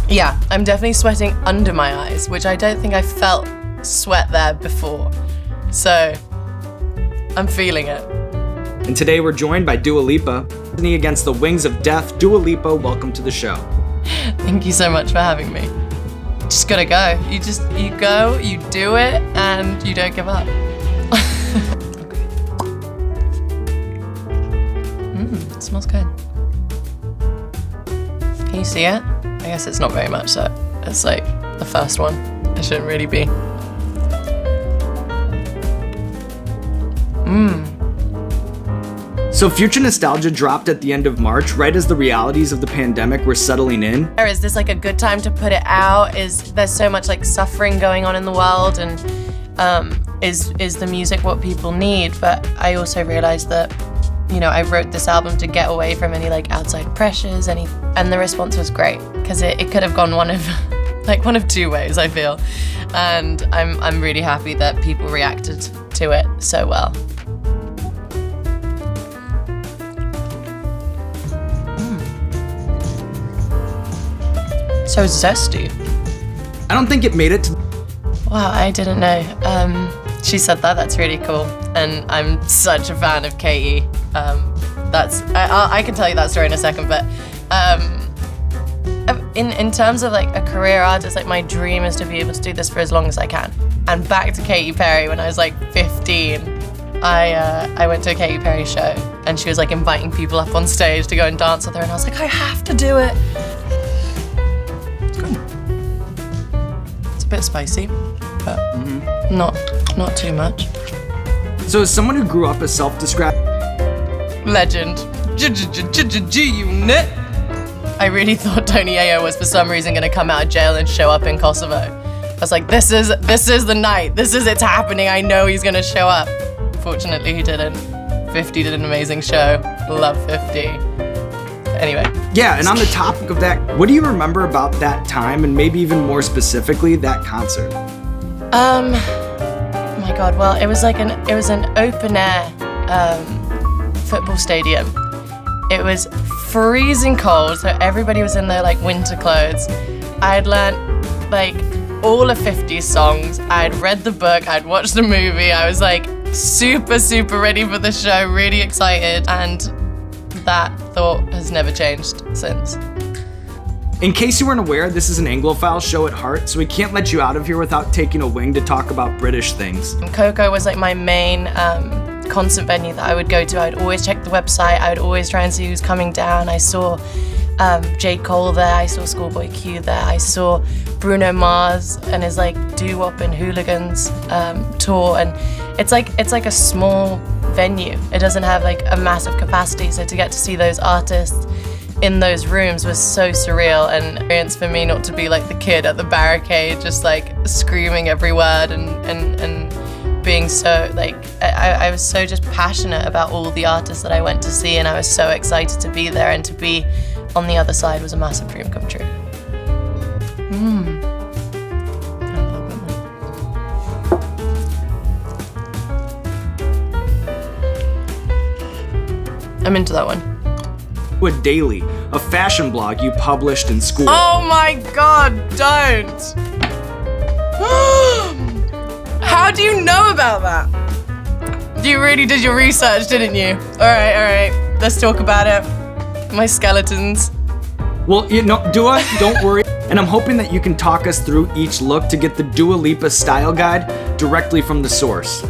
Yeah, I'm definitely sweating under my eyes, which I don't think I felt sweat there before. So, I'm feeling it. And today we're joined by Dua Lipa. Against the Wings of Death, Dua Lipa, welcome to the show. Thank you so much for having me. Just gotta go. You go, you do it, and you don't give up. Okay. It smells good. Can you see it? I guess it's not very much, so it's like the first one. It shouldn't really be. So Future Nostalgia dropped at the end of March, right as the realities of the pandemic were settling in. Is this like a good time to put it out? There's so much like suffering going on in the world, and is the music what people need? But I also realized that, you know, I wrote this album to get away from any like outside pressures, and the response was great, because it could have gone one of two ways, I feel. And I'm really happy that people reacted to it so well. So zesty. I don't think it made it to... Wow, I didn't know. She said that. That's really cool. And I'm such a fan of Katie. I can tell you that story in a second, but in terms of like a career artist, like my dream is to be able to do this for as long as I can. And back to Katy Perry, when I was like 15, I went to a Katy Perry show, and she was like inviting people up on stage to go and dance with her, and I was like, I have to do it. A bit spicy, but not too much. So as someone who grew up as self-described legend, G-Unit, I really thought Tony Ayo was for some reason going to come out of jail and show up in Kosovo. I was like, this is the night. It's happening. I know he's going to show up. Fortunately, he didn't. 50 did an amazing show. Love 50. Anyway. Yeah, and on the topic of that, what do you remember about that time, and maybe even more specifically, that concert? Oh my God, well, it was an open air football stadium. It was freezing cold, so everybody was in their like winter clothes. I had learnt like all of 50's songs. I had read the book, I'd watched the movie. I was like super, super ready for the show, really excited, and that thought has never changed since. In case you weren't aware, this is an Anglophile show at heart, so we can't let you out of here without taking a wing to talk about British things. Coco was like my main concert venue that I would go to. I'd always check the website. I would always try and see who's coming down. I saw J. Cole there. I saw Schoolboy Q there. I saw Bruno Mars and his like Doo-Wop and Hooligans tour, and it's like a small venue. It doesn't have like a massive capacity, so to get to see those artists in those rooms was so surreal, and experience for me not to be like the kid at the barricade just like screaming every word and being so like I was so just passionate about all the artists that I went to see, and I was so excited to be there, and to be on the other side was a massive dream come true. I'm into that one. A Daily, a fashion blog you published in school. Oh my God, don't! How do you know about that? You really did your research, didn't you? All right, let's talk about it. My skeletons. Well, you know, Dua, don't worry. And I'm hoping that you can talk us through each look to get the Dua Lipa style guide directly from the source.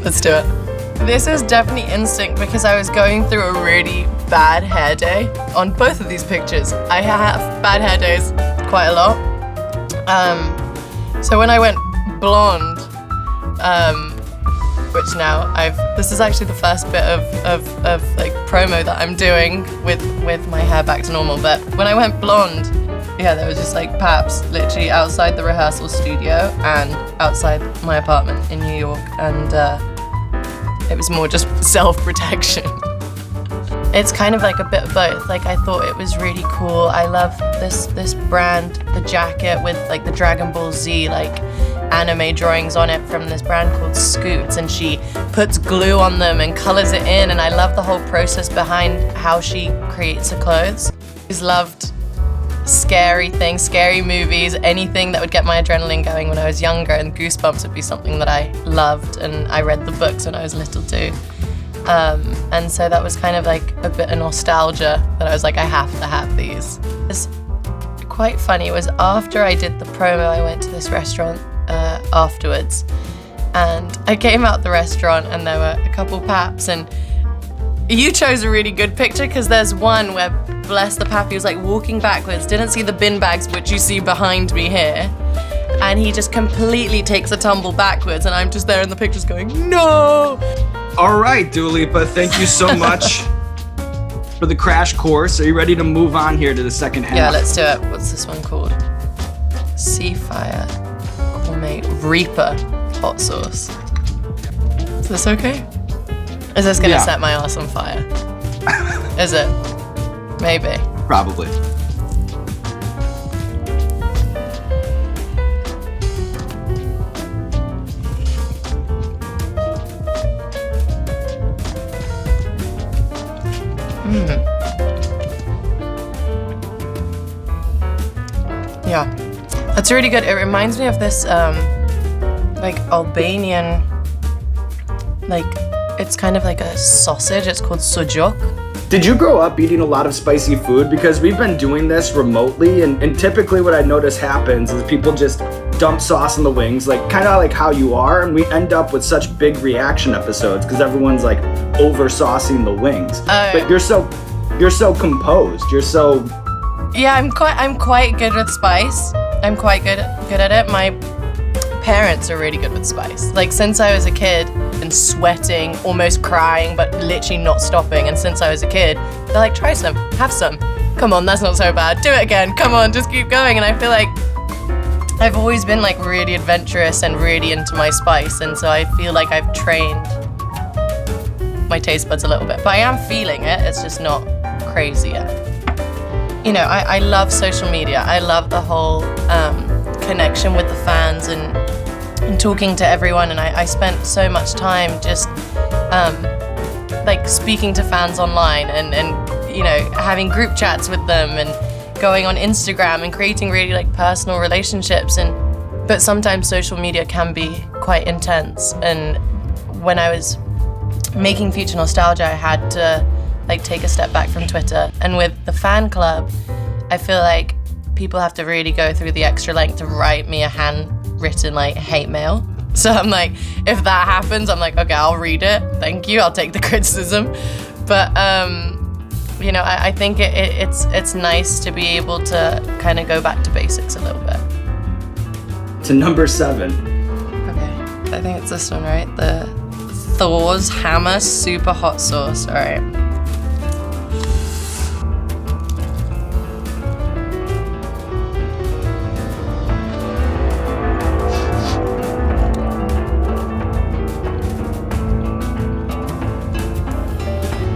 Let's do it. This is definitely instinct, because I was going through a really bad hair day on both of these pictures. I have bad hair days quite a lot. So when I went blonde, which now this is actually the first bit of like promo that I'm doing with my hair back to normal. But when I went blonde, yeah, there was just like paps literally outside the rehearsal studio and outside my apartment in New York, and it was more just self-protection. It's kind of like a bit of both. Like, I thought it was really cool. I love this brand, the jacket with like the Dragon Ball Z like anime drawings on it from this brand called Scoots, and she puts glue on them and colors it in, and I love the whole process behind how she creates her clothes. I've loved scary things, scary movies, anything that would get my adrenaline going when I was younger, and Goosebumps would be something that I loved, and I read the books when I was little too. And so that was kind of like a bit of nostalgia that I was like, I have to have these. It's quite funny, it was after I did the promo, I went to this restaurant afterwards, and I came out the restaurant and there were a couple paps, and you chose a really good picture because there's one where, bless the pap, he was like walking backwards, didn't see the bin bags which you see behind me here, and he just completely takes a tumble backwards, and I'm just there in the pictures going, no! All right, Dua Lipa, thank you so much for the crash course. Are you ready to move on here to the second half? Yeah, let's do it. What's this one called? Seafire Gourmet Reaper Hot Sauce. Is this okay? Is this gonna set my ass on fire? Is it? Maybe. Probably. Yeah, that's really good. It reminds me of this, like Albanian, like it's kind of like a sausage. It's called sujuk. Did you grow up eating a lot of spicy food? Because we've been doing this remotely, and typically what I notice happens is people just dump sauce on the wings, like kind of like how you are, and we end up with such big reaction episodes because everyone's like over saucing the wings. But you're so composed. You're so. Yeah, I'm quite good with spice. I'm quite good at it. My parents are really good with spice. Like since I was a kid, been sweating, almost crying, but literally not stopping. And since I was a kid, they're like, try some, have some. Come on, that's not so bad. Do it again. Come on, just keep going. And I feel like I've always been like really adventurous and really into my spice. And so I feel like I've trained my taste buds a little bit. But I am feeling it. It's just not crazy yet. You know, I love social media. I love the whole connection with the fans and talking to everyone. And I spent so much time just like speaking to fans online and you know, having group chats with them and going on Instagram and creating really like personal relationships. But sometimes social media can be quite intense. And when I was making Future Nostalgia, I had to like take a step back from Twitter. And with the fan club, I feel like people have to really go through the extra length to write me a handwritten like hate mail. So I'm like, if that happens, I'm like, okay, I'll read it. Thank you. I'll take the criticism. But you know, I think it's nice to be able to kind of go back to basics a little bit. To number 7. Okay, I think it's this one, right? The Thor's Hammer Super Hot Sauce. All right.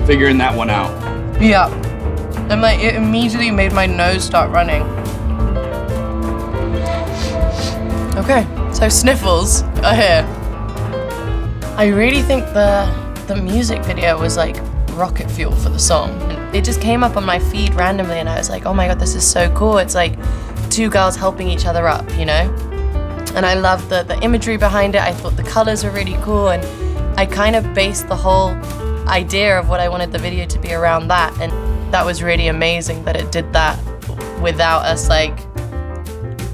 Figuring that one out. Yeah. And like it immediately made my nose start running. Okay, so sniffles are here. I really think the music video was like rocket fuel for the song. And it just came up on my feed randomly and I was like, oh my god, this is so cool. It's like two girls helping each other up, you know? And I loved the imagery behind it. I thought the colors were really cool, and I kind of based the whole idea of what I wanted the video to be around that, and that was really amazing that it did that without us like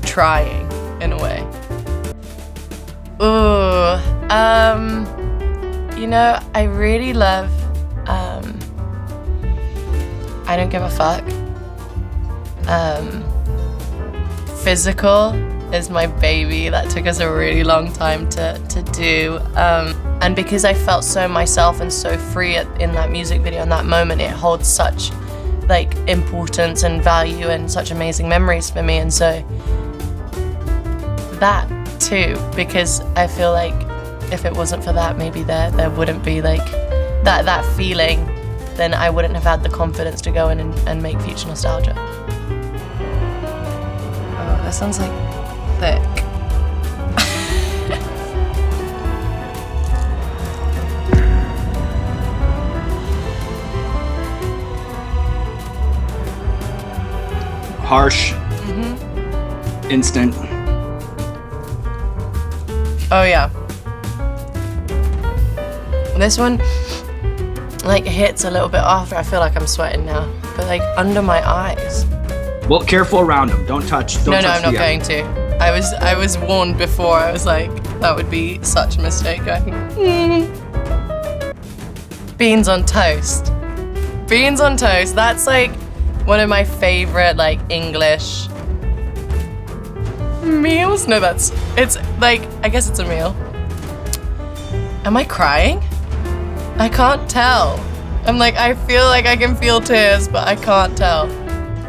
trying in a way. Ooh, you know, I really love I Don't Give a Fuck. Physical is my baby. That took us a really long time to do. And because I felt so myself and so free in that music video in that moment, it holds such like importance and value and such amazing memories for me. And so that too, because I feel like if it wasn't for that, maybe there wouldn't be like that feeling, then I wouldn't have had the confidence to go in and make Future Nostalgia. Oh, that sounds like thick. Harsh. Instant. Oh yeah. This one like hits a little bit after. I feel like I'm sweating now, but like under my eyes. Well, careful around them. Don't touch. No, I'm not going to. I was warned before. I was like, that would be such a mistake. Beans on toast. Beans on toast. That's like one of my favorite like English meals. No, it's like, I guess it's a meal. Am I crying? I can't tell. I'm like, I feel like I can feel tears, but I can't tell.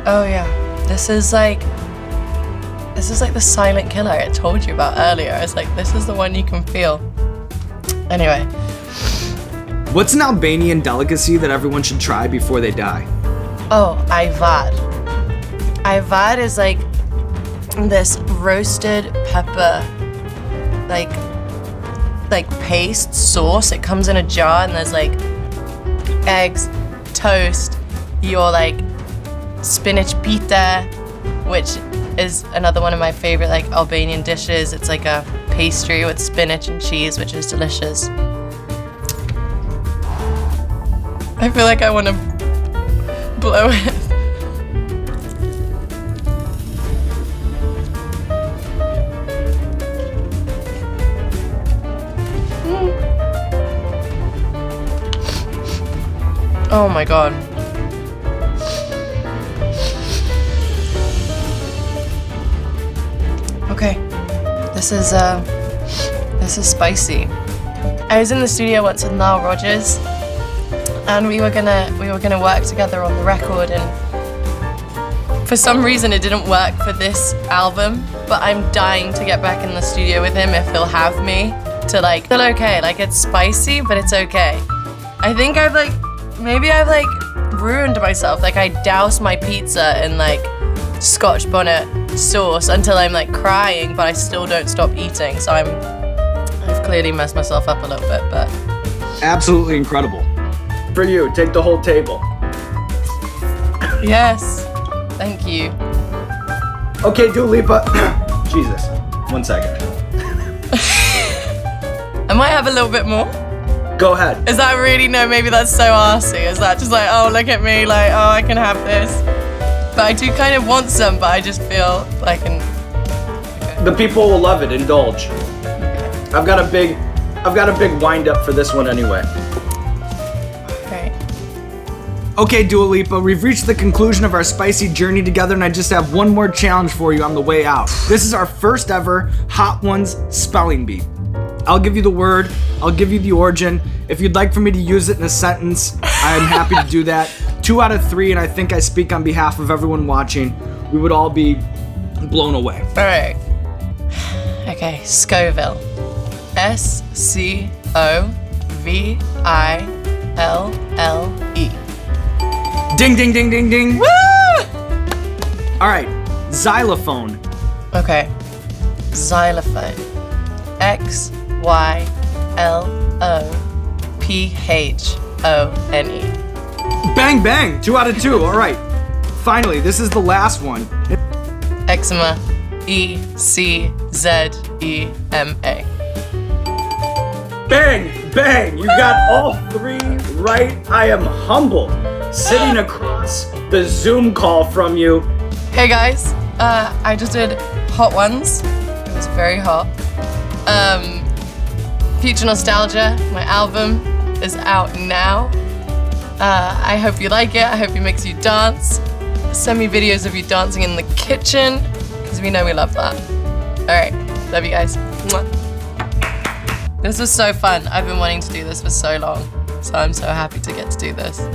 Oh yeah, this is like the silent killer I told you about earlier. It's like, this is the one you can feel. Anyway. What's an Albanian delicacy that everyone should try before they die? Oh, Ajvar. Ajvar is like this roasted pepper, like paste sauce. It comes in a jar and there's like eggs, toast, your like spinach pita, which is another one of my favorite like Albanian dishes. It's like a pastry with spinach and cheese, which is delicious. I feel like I want to blow it. Oh my god. Okay, this is spicy. I was in the studio once with Nile Rodgers, and we were gonna work together on the record, and for some reason it didn't work for this album, but I'm dying to get back in the studio with him if he'll have me to like, still okay, like it's spicy, but it's okay. I think I've ruined myself. Like I doused my pizza in like Scotch bonnet sauce until I'm like crying, but I still don't stop eating. So I've clearly messed myself up a little bit, but. Absolutely incredible. For you, take the whole table. Yes, thank you. Okay, do Lipa. Jesus, 1 second. I might have a little bit more. Go ahead. Is that really, no, maybe that's so arsey. Is that just like, oh, look at me, like, oh, I can have this. But I do kind of want some, but I just feel like okay. The people will love it, indulge. Okay. I've got a big wind up for this one anyway. Okay. Okay, Dua Lipa, we've reached the conclusion of our spicy journey together, and I just have one more challenge for you on the way out. This is our first ever Hot Ones spelling bee. I'll give you the word, I'll give you the origin. If you'd like for me to use it in a sentence, I'm happy to do that. 2 out of 3, and I think I speak on behalf of everyone watching. We would all be blown away. All right. Okay, Scoville. SCOVILLE. Ding, ding, ding, ding, ding. Woo! All right, xylophone. Okay, xylophone. XYLOPHONE. Bang, bang. 2 out of 2. All right. Finally, this is the last one. Eczema. ECZEMA. Bang, bang. You got all 3 right. I am humbled sitting across the Zoom call from you. Hey guys, I just did Hot Ones. It was very hot. Future Nostalgia, my album, is out now. I hope you like it. I hope it makes you dance. Send me videos of you dancing in the kitchen, because we know we love that. Alright, love you guys. Mwah. This was so fun. I've been wanting to do this for so long, so I'm so happy to get to do this.